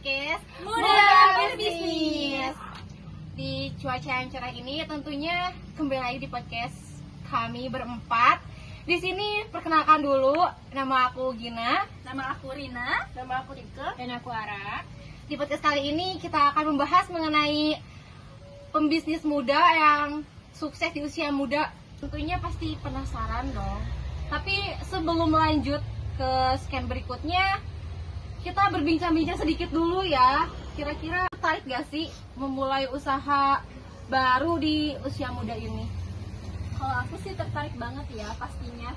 podcast Muda Berbisnis. Di cuaca yang cerah ini tentunya kembali lagi di podcast kami berempat. Di sini perkenalkan dulu, nama aku Gina, Nama aku Rina. nama aku Rike. Dan aku Ara. Di podcast kali ini kita akan membahas mengenai pembisnis muda yang sukses di usia muda. Tentunya pasti penasaran dong. Tapi sebelum lanjut ke scan berikutnya, kita berbincang-bincang sedikit dulu ya. Kira-kira tertarik gak sih memulai usaha baru di usia muda ini? Kalau aku sih tertarik banget ya pastinya.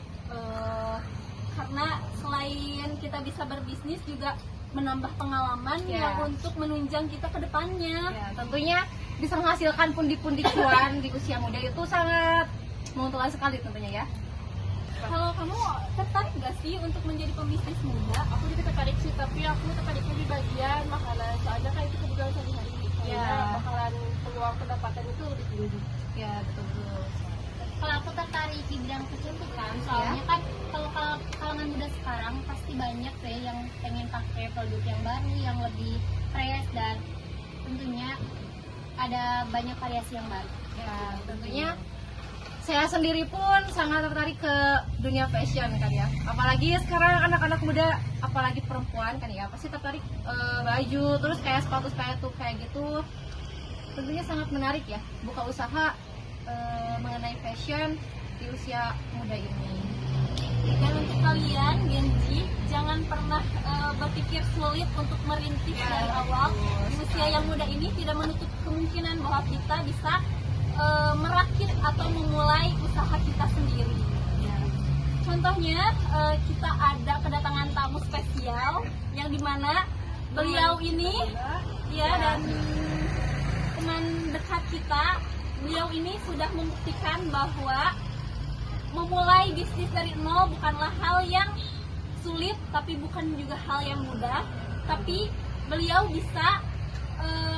Karena selain kita bisa berbisnis juga menambah pengalaman Ya. yang untuk menunjang kita ke depannya. Ya, tentunya bisa menghasilkan pundi-pundi cuan di usia muda itu sangat menguntungkan sekali tentunya ya. Kalau kamu tertarik gak sih untuk menjadi pembisnis muda? Aku juga tertarik sih, tapi aku tertariknya di bagian makanan. Soalnya kan itu kebutuhan sehari-hari. Ya. Soalnya bakalan peluang pendapatan itu lebih tinggi. Ya, betul. Kalau aku tertarik di bidang kecantikan, soalnya kan kalau kalangan muda sekarang pasti banyak deh yang pengen pakai produk yang baru, yang lebih fresh, dan tentunya ada banyak variasi yang baru. Ya, tentunya saya sendiri pun sangat tertarik ke dunia fashion kan ya. Apalagi sekarang anak-anak muda, apalagi perempuan kan ya, pasti tertarik baju, terus kayak sepatu kayak gitu. Tentunya sangat menarik ya, buka usaha mengenai fashion di usia muda ini. Dan untuk kalian Gen Z, jangan pernah berpikir sulit untuk merintis Ya, dari awal. Di betul usia yang muda ini tidak menutup kemungkinan bahwa kita bisa merakit atau memulai usaha kita sendiri. Contohnya kita ada kedatangan tamu spesial yang dimana beliau ini ya dan teman dekat kita, beliau ini sudah membuktikan bahwa memulai bisnis dari nol bukanlah hal yang sulit, tapi bukan juga hal yang mudah, tapi beliau bisa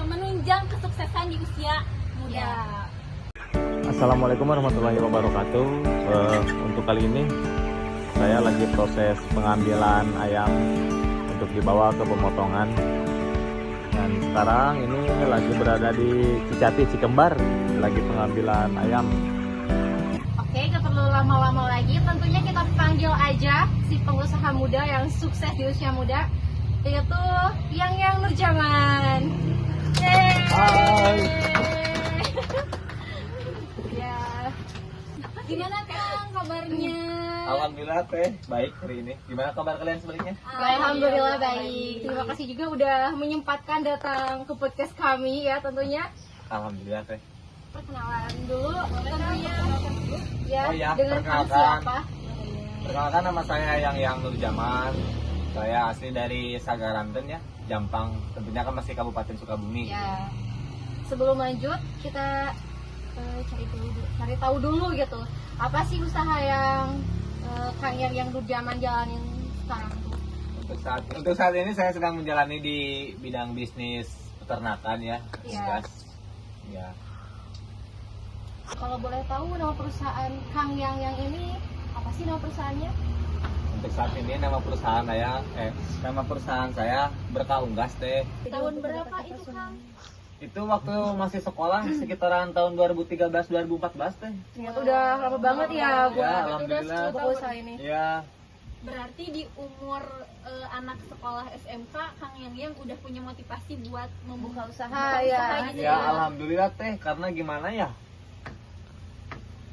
menunjang kesuksesan di usia muda. Ya. Assalamualaikum warahmatullahi wabarakatuh. Untuk kali ini saya lagi proses pengambilan ayam untuk dibawa ke pemotongan. Dan sekarang ini lagi berada di Cicati Cikembar, lagi pengambilan ayam. Oke, gak perlu lama-lama lagi. Tentunya kita panggil aja si pengusaha muda yang sukses di usia muda, yaitu Yang Nurjaman. Yeay! Hai. Ya. Gimana Kang kabarnya? Alhamdulillah teh baik hari ini. Gimana kabar kalian sebaliknya? Alhamdulillah baik. Terima kasih juga udah menyempatkan datang ke podcast kami ya tentunya. Alhamdulillah teh. Perkenalan dulu tentunya. Ya, Oh ya, dengan kamu perkenalkan. siapa? Perkenalkan, nama saya Yang Nurjaman. Saya asli dari Sagaranten ya, Jampang. Tentunya kan masih Kabupaten Sukabumi. Ya. Sebelum lanjut kita cari tahu dulu gitu. Apa sih usaha yang Kang Yang Nurjaman jalanin sekarang tuh? Untuk saat ini saya sedang menjalani di bidang bisnis peternakan ya, Iya. unggas. Ya. Kalau boleh tahu nama perusahaan Kang Yang ini apa sih nama perusahaannya? Untuk saat ini nama perusahaan saya Berkah Unggas teh. Tahun berapa itu Kang? Itu waktu masih sekolah sekitaran tahun 2013-2014 teh. Ternyata udah lama banget ya buat Ya, alhamdulillah. buka usaha ini. Ya, Berarti di umur anak sekolah SMK, Kang Yang udah punya motivasi buat membuka Usaha ya. gitu ya alhamdulillah teh, karena gimana ya?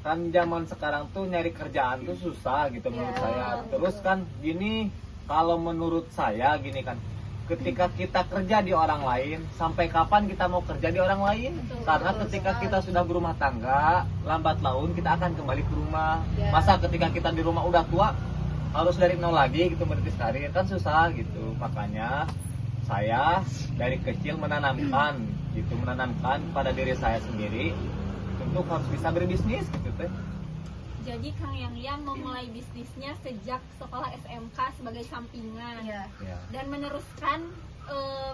Kan zaman sekarang tuh nyari kerjaan tuh susah gitu menurut saya. Terus kan gini, kalau menurut saya gini kan, ketika kita kerja di orang lain, sampai kapan kita mau kerja di orang lain? Karena ketika kita sudah berumah tangga, lambat laun kita akan kembali ke rumah. Ya. Masa ketika kita di rumah udah tua, harus dari nol lagi gitu merintis karir, kan susah gitu. Makanya saya dari kecil menanamkan pada diri saya sendiri untuk harus bisa berbisnis gitu teh. Jadi Kang Yang memulai bisnisnya sejak sekolah SMK sebagai sampingan Iya. Ya. dan meneruskan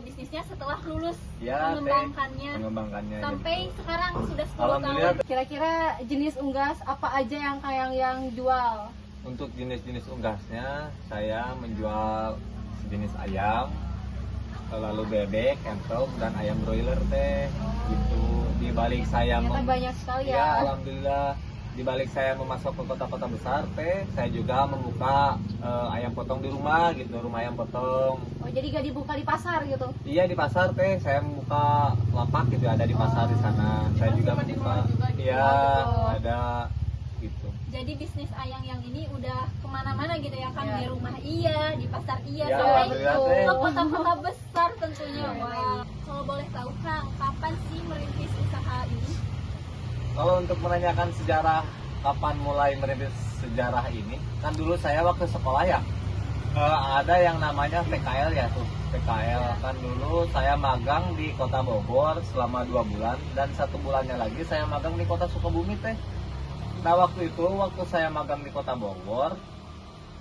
bisnisnya setelah lulus, Ya, teh, mengembangkannya sampai sekarang sudah 10 alhamdulillah tahun. Kira-kira jenis unggas apa aja yang Kang Yang jual? untuk jenis-jenis unggasnya saya menjual sejenis ayam, lalu bebek, entok, dan ayam broiler teh. Gitu. Di balik saya Ternyata banyak sekali ya, ya. alhamdulillah. Di balik saya memasok ke kota-kota besar teh, saya juga membuka ayam potong di rumah gitu, rumah ayam potong. Oh, jadi gak dibuka di pasar gitu. Iya di pasar teh, saya membuka lapak gitu, ada di pasar di sana. Saya juga sama di membuka. mall juga gitu. Iya, Oh. ada gitu. Jadi bisnis ayang yang ini udah kemana-mana gitu ya kan, Ya. di rumah iya, di pasar iya, Ya, sampai alhamdulillah betul. teh. ke kota-kota besar tentunya. Ya. Wah, kalau boleh tahu Kang, kapan sih merintis usaha ini? Kalau untuk menanyakan sejarah kapan mulai merintis sejarah ini, kan dulu saya waktu sekolah ya ada yang namanya PKL ya tuh. PKL kan dulu saya magang di Kota Bogor selama 2 bulan dan 1 bulannya lagi saya magang di Kota Sukabumi teh. Nah waktu itu waktu saya magang di Kota Bogor,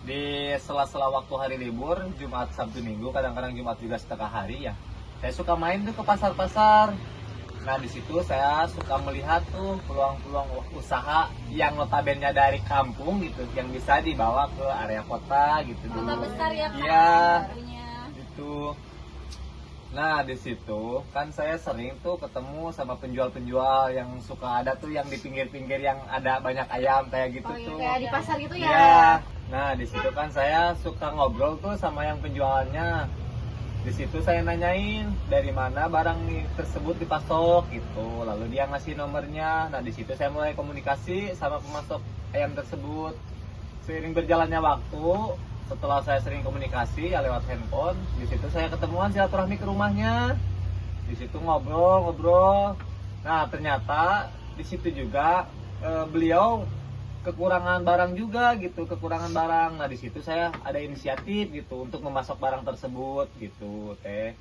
di sela-sela waktu hari libur Jumat Sabtu Minggu, kadang-kadang Jumat juga setengah hari ya, saya suka main tuh ke pasar-pasar. Nah di situ saya suka melihat tuh peluang-peluang usaha yang notabene dari kampung gitu, yang bisa dibawa ke area kota gitu Kota dulu. besar ya Kang, Iya. barunya. Gitu. Nah di situ kan saya sering tuh ketemu sama penjual-penjual yang suka ada tuh yang di pinggir-pinggir yang ada banyak ayam kayak gitu Oh, iya, tuh. kayak di pasar gitu ya. Iya. Nah di situ kan saya suka ngobrol tuh sama yang penjualannya. Di situ saya nanyain dari mana barang tersebut dipasok gitu. Lalu dia ngasih nomornya. Nah di situ saya mulai komunikasi sama pemasok ayam tersebut. Seiring berjalannya waktu, setelah saya sering komunikasi ya lewat handphone, di situ saya ketemuan silaturahmi ke rumahnya. Di situ ngobrol-ngobrol. Nah ternyata di situ juga beliau kekurangan barang juga gitu, kekurangan barang. Nah di situ saya ada inisiatif gitu untuk memasok barang tersebut gitu teh.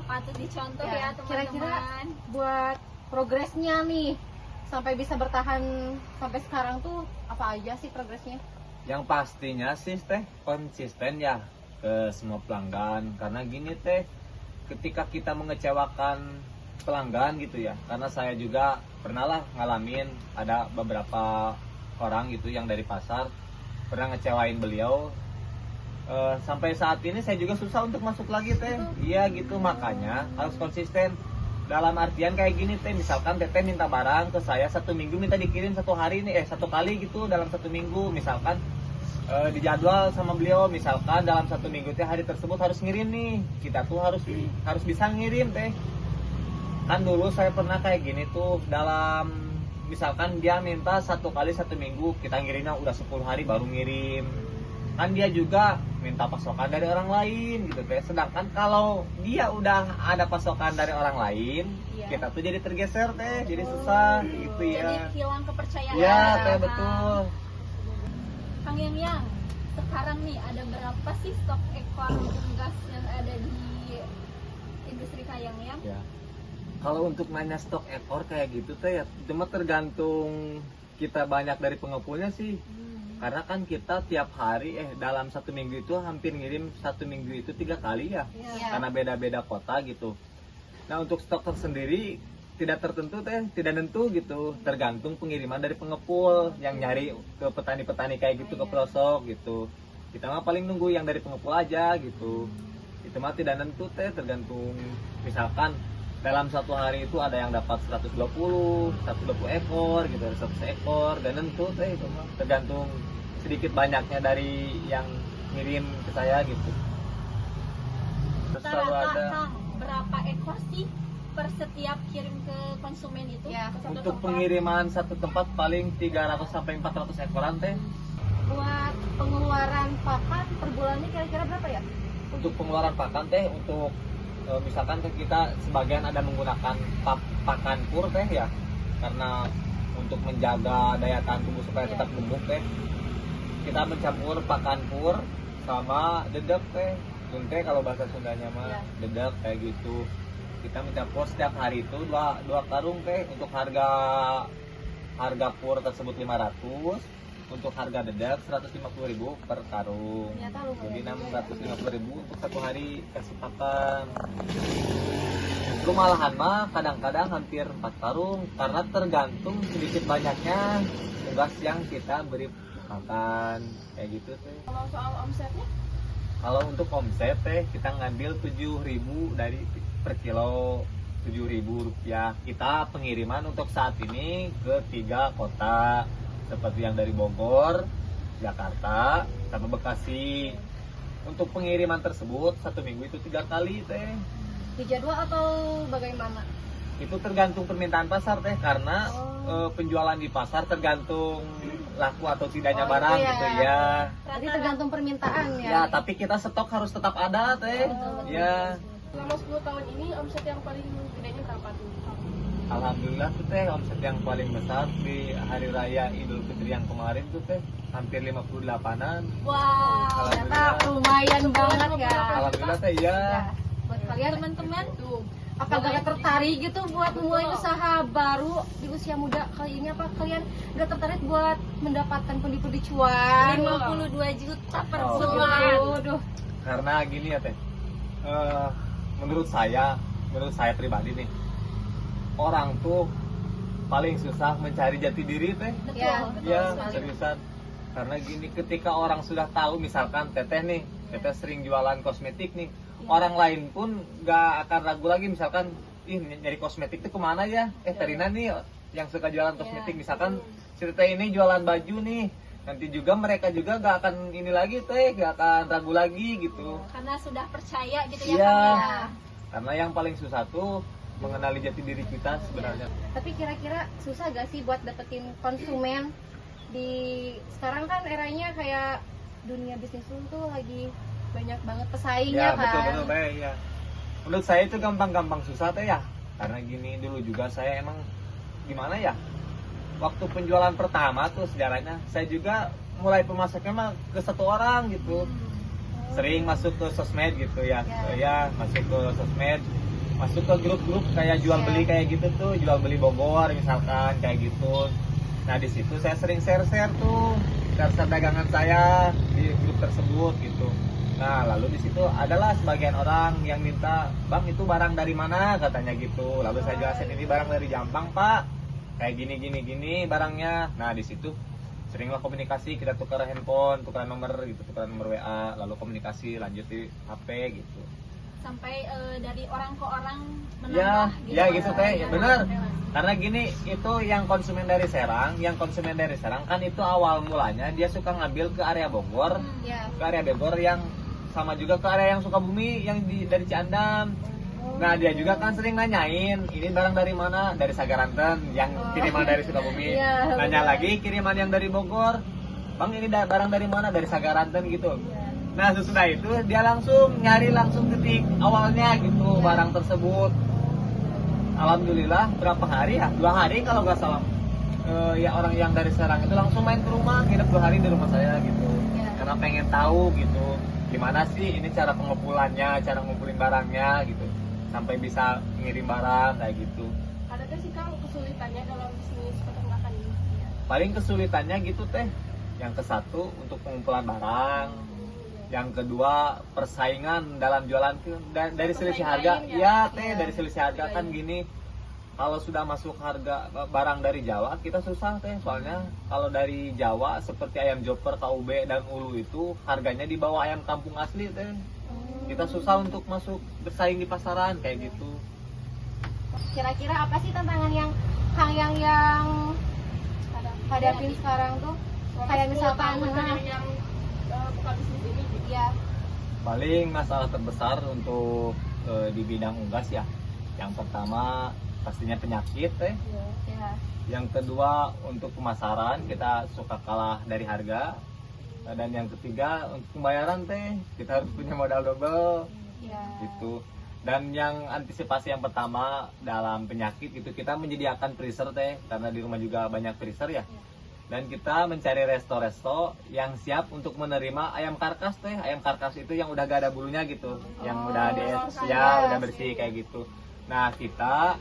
Patut dicontoh Ya, ya kira-kira teman-teman. buat progresnya nih sampai bisa bertahan sampai sekarang tuh apa aja sih progresnya? Yang pastinya sih teh konsisten ya ke semua pelanggan, karena gini teh, ketika kita mengecewakan pelanggan gitu ya, karena saya juga pernah lah ngalamin ada beberapa orang gitu yang dari pasar pernah ngecewain beliau. Sampai saat ini saya juga susah untuk masuk lagi teh. Iya gitu, makanya harus konsisten. Dalam artian kayak gini teh, misalkan teteh minta barang ke saya 1 minggu, minta dikirim 1 hari nih, 1 kali gitu dalam 1 minggu, misalkan dijadwal sama beliau, misalkan dalam 1 minggu teh hari tersebut harus ngirim nih, kita tuh harus bisa ngirim teh. Kan dulu saya pernah kayak gini tuh, dalam misalkan dia minta 1 kali 1 minggu, kita ngirimnya udah 10 hari baru ngirim. Kan dia juga minta pasokan dari orang lain gitu teh. Sedangkan kalau dia udah ada pasokan dari orang lain, Iya. kita tuh jadi tergeser teh, jadi susah gitu Jadi ya. hilang kepercayaan. Iya teh Kang. betul. Kang Yang, sekarang nih ada berapa sih stok ekor unggas yang ada di industri Kang Yang? Ya. Kalau untuk nanya stok ekor kayak gitu teh ya, cuma tergantung kita banyak dari pengepulnya sih. Karena kan kita tiap hari dalam 1 minggu itu hampir ngirim 1 minggu itu 3 kali ya. Iya. Karena beda-beda kota gitu. Nah untuk stok tersendiri tidak tertentu teh, tidak nentu gitu, tergantung pengiriman dari pengepul yang nyari ke petani-petani kayak gitu, ke pelosok gitu. Kita mah paling nunggu yang dari pengepul aja gitu. Itu mah tidak nentu teh, tergantung misalkan dalam 1 hari itu ada yang dapat 120 ekor gitu, 100 ekor, dan nentu teh itu mah tergantung sedikit banyaknya dari yang ngirim ke saya gitu. Terus selalu Rata-rata ada. Kang, berapa ekor sih per setiap kirim ke konsumen itu? Ya, Ke satu Untuk tempat? pengiriman satu tempat paling 300 sampai 400 ekoran teh. Buat pengeluaran pakan per bulannya kira-kira berapa ya? Untuk pengeluaran pakan teh, untuk misalkan kita sebagian ada menggunakan pakan pur teh ya, karena untuk menjaga daya tahan tubuh supaya tetap gemuk teh, kita mencampur pakan pur sama dedek teh. Teh kalau bahasa Sundanya mah Ya. dedek kayak gitu. Kita mencampur setiap hari itu dua karung teh. Untuk harga pur tersebut 500, untuk harga dedek 150.000 per karung. Ternyata lumayan Jadi juga 650.000 untuk 1 hari kasih pakan. Justru malahan mah kadang-kadang hampir 4 karung, karena tergantung sedikit banyaknya tugas yang kita beri makan kayak gitu sih. Kalau soal omsetnya Kalau untuk omset teh kita ngambil 7.000 dari per kilo, 7.000 rupiah. Kita pengiriman untuk saat ini ke 3 kota seperti yang dari Bogor, Jakarta, sama Bekasi. Untuk pengiriman tersebut 1 minggu itu 3 kali teh. Dijadwal atau bagaimana? Itu tergantung permintaan pasar teh, karena penjualan di pasar tergantung laku atau tidaknya barang iya. gitu ya. Jadi tergantung permintaan ya. Ya, tapi kita stok harus tetap ada teh. Ya. Selama 10 tahun ini omset yang paling gedenya berapa tuh? Alhamdulillah tuh teh omset yang paling besar di hari raya Idul Fitri yang kemarin tuh teh hampir 58-an. Wow. Ternyata lumayan banget ya. Alhamdulillah teh ya. Buat kalian Teman-teman tuh, apakah gak tertarik gitu buat mulai usaha baru di usia muda kali ini? Apa kalian gak tertarik buat mendapatkan pundi-pundi cuan? 52 juta per Oh, bulan. Aduh. Karena gini ya teh. Menurut saya pribadi nih, orang tuh paling susah mencari jati diri teh. Ya, Ya, seriusan. Karena gini, ketika orang sudah tahu, misalkan teteh nih, teteh sering jualan kosmetik nih, orang lain pun gak akan ragu lagi, misalkan, ih nyari kosmetik tuh kemana ya? Terina nih yang suka jualan kosmetik, misalkan si teteh ini jualan baju nih, nanti juga mereka juga gak akan ini lagi teh, gak akan ragu lagi gitu. Karena sudah percaya gitu ya, Iya. Kang, ya. Karena yang paling susah tuh mengenali jati diri kita sebenarnya. Tapi kira-kira susah gak sih buat dapetin konsumen? Di sekarang kan eranya kayak dunia bisnis tuh lagi banyak banget pesaingnya Ya, kan. betul teh ya. Menurut saya itu gampang-gampang susah teh ya. Karena gini, dulu juga saya emang gimana ya? Waktu penjualan pertama tuh sejarahnya, saya juga mulai pemasoknya mah ke 1 orang gitu. Sering masuk ke sosmed gitu ya. Ya, masuk ke sosmed, masuk ke grup-grup kayak jual beli kayak gitu tuh, jual beli Bogor misalkan kayak gitu. Nah, di situ saya sering share-share tuh, share dagangan saya di grup tersebut gitu. Nah, lalu di situ adalah sebagian orang yang minta, "Bang, itu barang dari mana?" katanya gitu. Lalu saya jelasin, "Ini barang dari Jampang, Pak. Kayak gini barangnya." Nah, di situ seringlah komunikasi, kita tukar handphone, tukar nomor gitu, tukar nomor WA, lalu komunikasi lanjut di HP gitu. Sampai dari orang ke orang Ya, menambah ya gitu teh, ya Ya. bener. Karena gini, itu yang konsumen dari Serang kan itu awal mulanya dia suka ngambil ke area Bogor, Ya. ke area Bogor yang sama juga ke area yang Sukabumi yang dari Ciandam. Nah, dia juga kan sering nanyain, ini barang dari mana? Dari Sagaranten, yang kiriman dari Sukabumi. Iya, Nanya lagi kiriman yang dari Bogor, "Bang, ini barang dari mana?" Dari Sagaranten gitu. Nah, sesudah itu dia langsung nyari langsung titik awalnya gitu barang tersebut. Alhamdulillah berapa hari ya? 2 hari kalau nggak salah. Ya orang yang dari Serang itu langsung main ke rumah, nginep 2 hari di rumah saya gitu. Karena pengen tahu gitu, gimana sih ini cara pengumpulannya, cara ngumpulin barangnya gitu, sampai bisa ngirim barang kayak gitu. Ada nggak sih Kang kesulitannya dalam bisnis peternakan ini? Paling kesulitannya gitu teh, yang ke satu untuk pengumpulan barang, yang kedua persaingan dalam jualan dari selisih harga. Ya teh, dari selisih harga kan gini, kalau sudah masuk harga barang dari Jawa kita susah teh, soalnya kalau dari Jawa seperti ayam joper, KUB dan ulu itu harganya di bawah ayam kampung asli teh. Kita susah untuk masuk bersaing di pasaran kayak gitu. Kira-kira apa sih tantangan yang Kang yang hadapin sekarang tuh? Kayak misalkan yang buka bisnis ini gitu. ya, Paling masalah terbesar untuk di bidang unggas ya, yang pertama pastinya penyakit teh. ya. Yang kedua untuk pemasaran kita suka kalah dari harga. Dan yang ketiga untuk pembayaran teh kita harus punya modal double Ya. gitu. Dan yang antisipasi yang pertama dalam penyakit itu kita menyediakan freezer teh, karena di rumah juga banyak freezer ya. Dan kita mencari resto-resto yang siap untuk menerima ayam karkas teh. Ayam karkas itu yang udah gak ada bulunya gitu, yang udah udah bersih kayak gitu. Nah, kita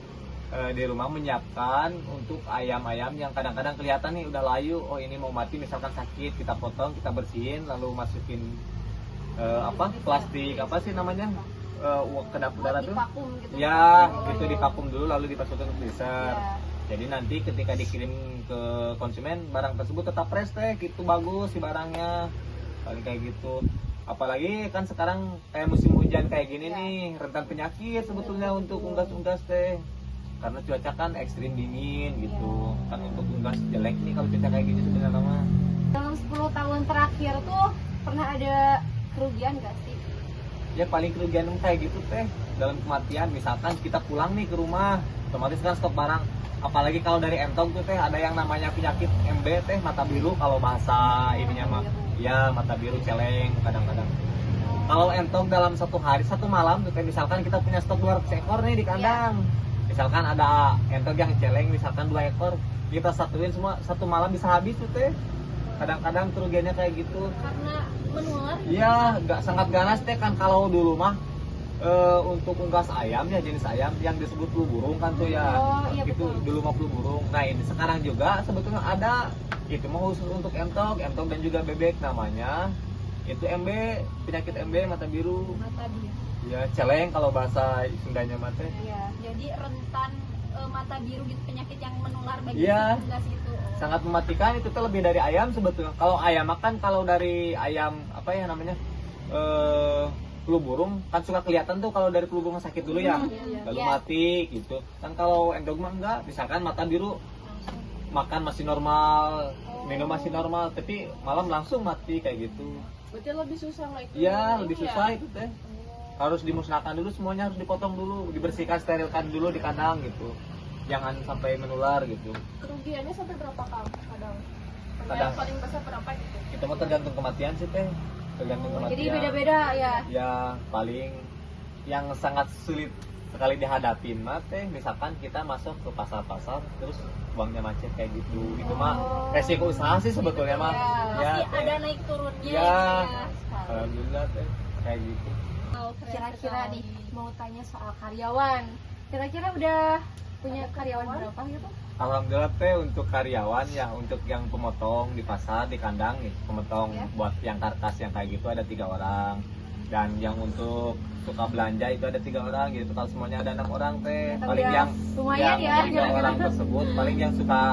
di rumah menyiapkan untuk ayam-ayam yang kadang-kadang kelihatan nih udah layu, oh ini mau mati misalkan sakit, kita potong, kita bersihin, lalu masukin plastik apa sih namanya, kedap udara tuh Vakum gitu. ya, gitu divakum dulu lalu dimasukin ke freezer. Ya. Jadi nanti ketika dikirim ke konsumen barang tersebut tetap fresh teh, gitu bagus si barangnya, paling kayak gitu. Apalagi kan sekarang kayak musim hujan kayak gini nih, rentan penyakit sebetulnya untuk unggas-unggas teh. Karena cuaca kan ekstrim dingin gitu. Kan untuk unggas jelek nih kalau cuaca kayak gini sebenarnya mah. Dalam 10 tahun terakhir tuh pernah ada kerugian gak sih? Ya paling kerugian kayak gitu teh dalam kematian. Misalkan kita pulang nih ke rumah, otomatis kan stok barang. Apalagi kalau dari entong tuh teh ada yang namanya penyakit MB teh, mata biru kalau bahasa ininya mah. Ya mata biru celeng kadang-kadang. Kalau entong dalam satu hari satu malam tuh teh, misalkan kita punya stok 200 ekor nih di kandang. Misalkan ada entong yang celeng misalkan 2 ekor, kita satuin semua satu malam bisa habis tuh teh. Kadang-kadang kerugiannya kayak gitu. Karena menular. Iya, nggak sangat ganas teh kan kalau dulu mah untuk unggas ayam ya jenis ayam yang disebut flu burung kan tuh ya. Oh, iya, Gitu betul. dulu mah flu burung. Nah ini sekarang juga sebetulnya ada. Itu mah khusus untuk entong dan juga bebek namanya. Itu MB, penyakit MB mata biru. Mata biru. Ya celeng kalau bahasa Sundanya mah teh. Iya, jadi rentan mata biru gitu, penyakit yang menular bagi Iya. si unggas gitu. Sangat mematikan, itu tuh lebih dari ayam sebetulnya. Kalau ayam makan, kalau dari ayam apa ya namanya flu burung kan suka kelihatan tuh kalau dari flu burung sakit dulu ya, lalu mati gitu. Kan kalau endog mah enggak, misalkan mata biru makan masih normal, minum masih normal, tapi malam langsung mati kayak gitu. Berarti lebih susah lah itu. Iya, lebih Ini susah itu teh. Harus dimusnahkan dulu semuanya, harus dipotong dulu, dibersihkan, sterilkan dulu di kandang gitu. Jangan sampai menular gitu. Kerugiannya sampai berapa kang kadang? Kadang. Yang paling besar berapa gitu? Itu mah tergantung kematian sih teh. Tergantung kematian. Jadi beda-beda ya. Ya paling yang sangat sulit sekali dihadapin mah teh misalkan kita masuk ke pasar-pasar terus uangnya macet kayak gitu. Itu mah resiko usaha sih sebetulnya mah. Pasti Teh. ada naik turunnya Ya. gitu ya. Alhamdulillah teh kayak gitu. Oh, keren Kira-kira sekali. nih mau tanya soal karyawan. Kira-kira udah punya karyawan berapa gitu? Alhamdulillah teh untuk karyawan ya, untuk yang pemotong di pasar di kandang nih, pemotong buat yang karkas yang kayak gitu ada 3 orang, dan yang untuk suka belanja itu ada 3 orang gitu. Kalau semuanya ada 6 orang teh, paling udah yang lumayan ya, 3 kira-kira. orang tersebut paling yang suka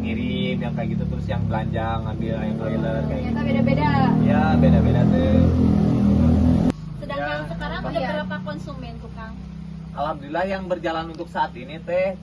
ngirim yang kayak gitu, terus yang belanja ngambil ayam broiler kayak gitu. Ternyata beda-beda. Ya beda-beda tuh. Sedangkan Ya. sekarang ada berapa konsumen tuh Kang? Alhamdulillah yang berjalan untuk saat ini teh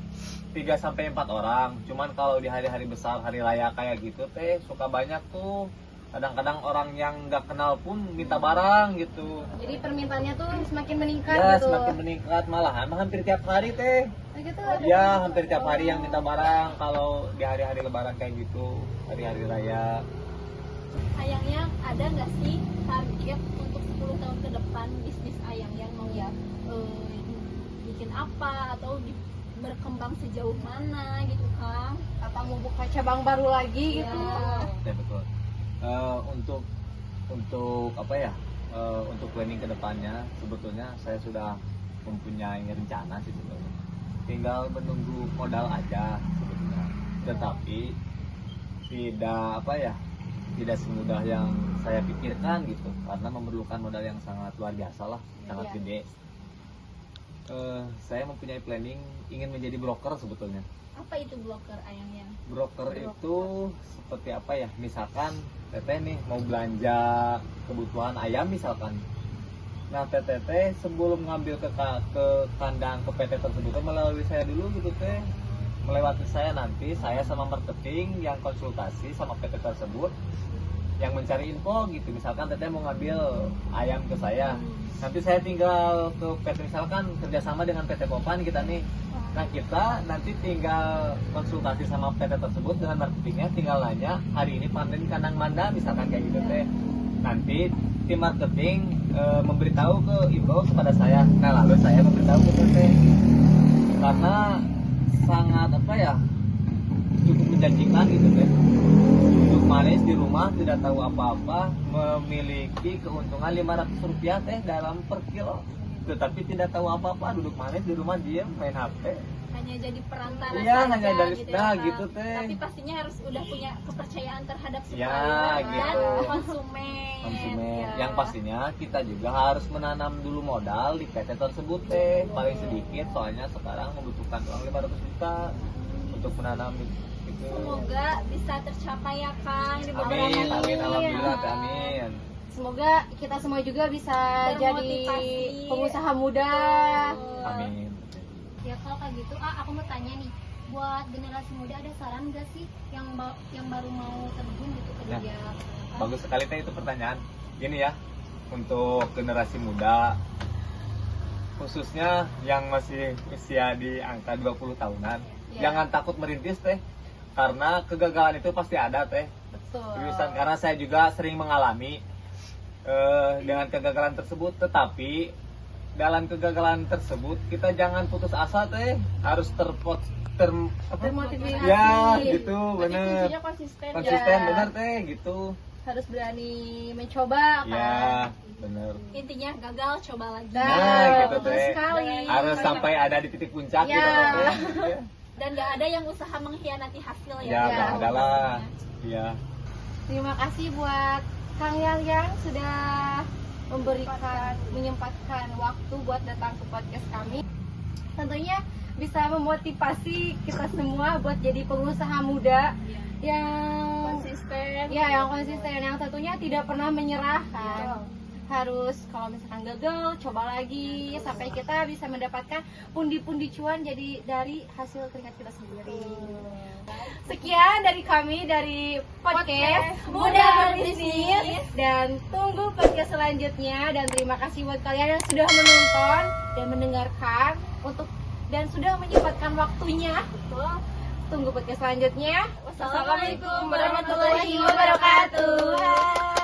3-4 orang. Cuman kalau di hari-hari besar, hari raya kayak gitu teh suka banyak tuh. Kadang-kadang orang yang nggak kenal pun minta barang gitu. Jadi permintaannya tuh semakin meningkat Ya gitu. semakin meningkat, malahan hampir tiap hari teh. Nah, gitu. Ya hampir tiap hari yang minta barang kalau di hari-hari lebaran kayak gitu, hari-hari raya. Sayangnya ada nggak sih target untuk 10 tahun ke depan bisnis ayam yang mau bikin apa atau berkembang sejauh mana gitu Kang? Apa mau buka cabang baru lagi gitu? Ya betul. Untuk apa ya? Untuk planning kedepannya sebetulnya saya sudah mempunyai rencana sih sebetulnya. Tinggal menunggu modal aja sebetulnya. Tetapi tidak semudah yang saya pikirkan gitu, karena memerlukan modal yang sangat luar biasa lah, sangat gede. Saya mempunyai planning ingin menjadi broker sebetulnya. Apa itu broker ayamnya? Broker itu seperti apa ya? Misalkan teteh nih mau belanja kebutuhan ayam misalkan. Nah teteh sebelum ngambil ke kandang ke PT tersebut melalui saya dulu gitu teh. Melewati saya nanti saya sama marketing yang konsultasi sama PT tersebut yang mencari info gitu. Misalkan teteh mau ngambil ayam ke saya, nanti saya tinggal ke PT, misalkan kerjasama dengan PT Popan kita nih. Nah kita nanti tinggal konsultasi sama PT tersebut dengan marketingnya, tinggal nanya hari ini panen kandang mana misalkan kayak gitu teh. Nanti tim marketing memberitahu ke info kepada saya. Nah lalu saya memberitahu ke PT, karena sangat cukup menjanjikan gitu teh. Duduk manis di rumah tidak tahu apa-apa, memiliki keuntungan Rp500 teh dalam per kilo, tetapi tidak tahu apa-apa, duduk manis di rumah diam main HP. Hanya jadi perantara Iya, saja hanya dari gitu ya, Kang. gitu teh. Tapi pastinya harus udah punya kepercayaan terhadap Ya, supplier dan gitu. konsumen. Konsumen. Ya. Yang pastinya kita juga harus menanam dulu modal di PT tersebut teh, paling sedikit, soalnya sekarang membutuhkan uang Rp500 untuk menanam itu. Semoga bisa tercapai ya Kang di bulan Amin, ini. amin, alhamdulillah, Ya. amin. Semoga kita semua juga bisa jadi Termotivasi. pengusaha muda. Amin. Ya kalau kayak gitu, aku mau tanya nih, buat generasi muda ada saran gak sih yang baru mau terjun gitu ke Ya. dunia? Bagus sekali teh itu pertanyaan. Gini ya, untuk generasi muda, khususnya yang masih usia di angka 20 tahunan, Ya. jangan takut merintis teh, karena kegagalan itu pasti ada teh. Betul. Seriusan, karena saya juga sering mengalami dengan kegagalan tersebut, tetapi dalam kegagalan tersebut kita jangan putus asa teh, harus Termotivasi. ya gitu, Berarti bener kuncinya konsisten. konsisten, Ya. bener teh gitu Harus berani mencoba kan. ya, bener. Intinya gagal coba lagi. Nah, gitu betul teh. sekali. Harus sampai ada di titik puncak Ya. gitu teh. Dan gak ada yang usaha mengkhianati hasil ya. Ya, nggak ada lah. Ya. Terima kasih buat Kang yang sudah menyempatkan waktu buat datang ke podcast kami. Tentunya bisa memotivasi kita semua buat jadi pengusaha muda yang Konsisten. yang konsisten, yang tentunya tidak pernah menyerah kan. Harus kalau misalkan gagal coba lagi sampai kita bisa mendapatkan pundi-pundi cuan jadi dari hasil keringat kita sendiri. Sekian dari kami dari podcast Muda Berbisnis, dan tunggu podcast selanjutnya, dan terima kasih buat kalian yang sudah menonton dan mendengarkan dan sudah menyempatkan waktunya. Betul. Tunggu podcast selanjutnya. Wassalamualaikum warahmatullahi wabarakatuh.